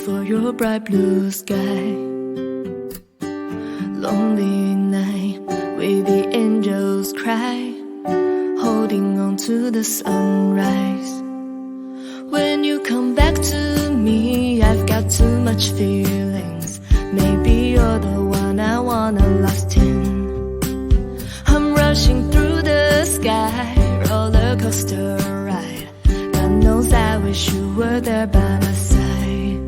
for your bright blue sky. Lonely night with the angels cry, holding on to the sunrise. When you come back to me, I've got too much feelings. Maybe you're the one I wanna last in. I'm rushing through the sky, roller coaster ride. God knows I wish you were there by my side.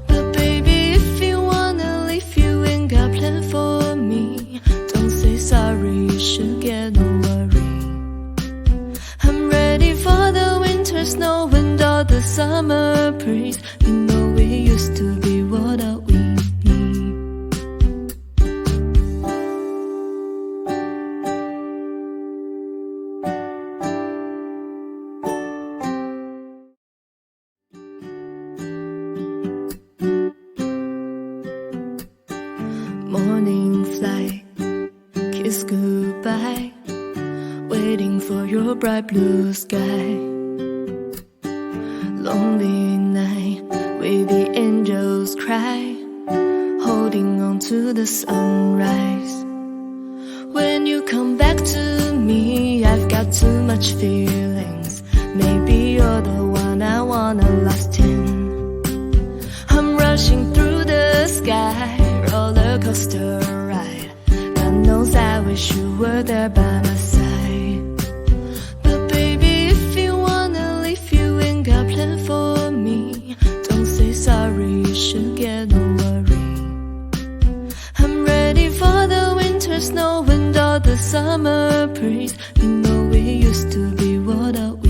But baby, if you wanna leave, you ain't got plan for me. Don't say sorry, you should get no worry. I'm ready for the winter snow and all the summer breeze. You know we used to be what are we? Morning flight, kiss goodbye, waiting for your bright blue sky. Lonely night with the angels cry, holding on to the sunrise. When you come back to me, I've got too much feelings. Maybe you're the one I wanna last in. I'm rushing through the sky, roller coaster ride. God knows I wish you were there by my side. But baby, if you wanna leave, you ain't got plan for me. Don't say sorry, you should get no worry. I'm ready for the winter snow and all the summer breeze. You know we used to be what are we?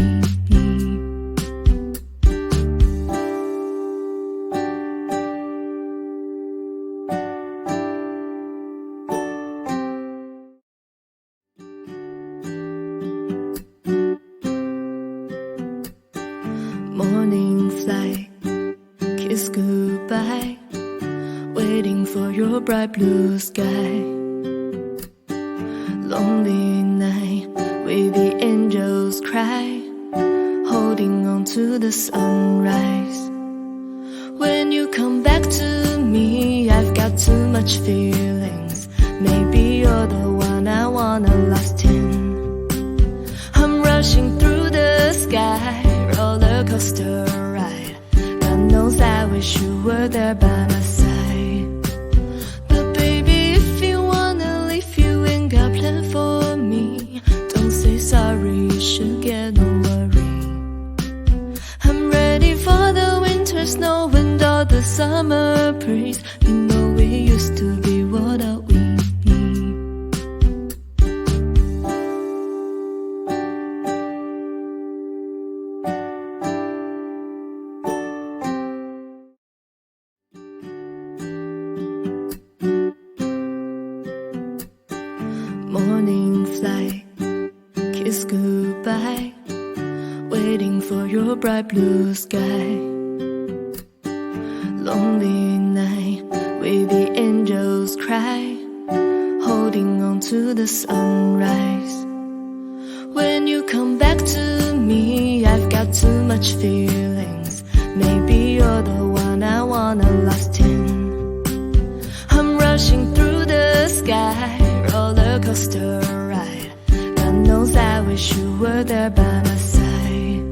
Morning flight, kiss goodbye, waiting for your bright blue sky. Lonely night with the angels cry, holding on to the sunrise. When you come back to me, I've got too much feelings. Maybe you're the one I wanna last in. I'm rushing through the sky, roller coaster ride. God knows I wish you were there by my side. But baby, if you wanna leave, you ain't got plan for me. Don't say sorry, you should get no worry. I'm ready for the winter snow and all the summer breeze. You know we used to be what are we? Morning flight, kiss goodbye, waiting for your bright blue sky. Lonely night with the angels cry, holding on to the sunrise. When you come back to me, I've got too much feelings. Maybe you're the one I wanna last in. I'm rushing through the sky, roller coaster ride. God knows I wish you were there by my side.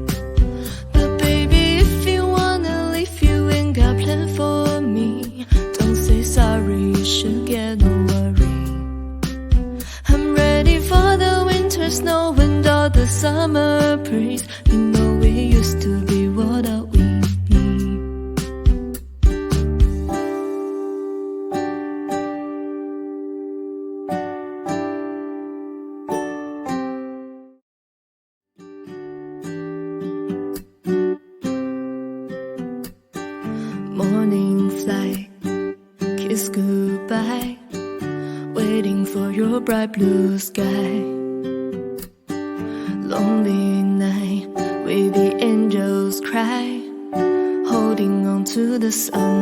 But baby, if you wanna leave, you ain't got plan for me. Don't say sorry, you should get no worry. I'm ready for the winter snow and all the summer breeze. You know we used to be what are we? Morning flight, kiss goodbye, waiting for your bright blue sky. Lonely night with the angels cry, holding on to the sun.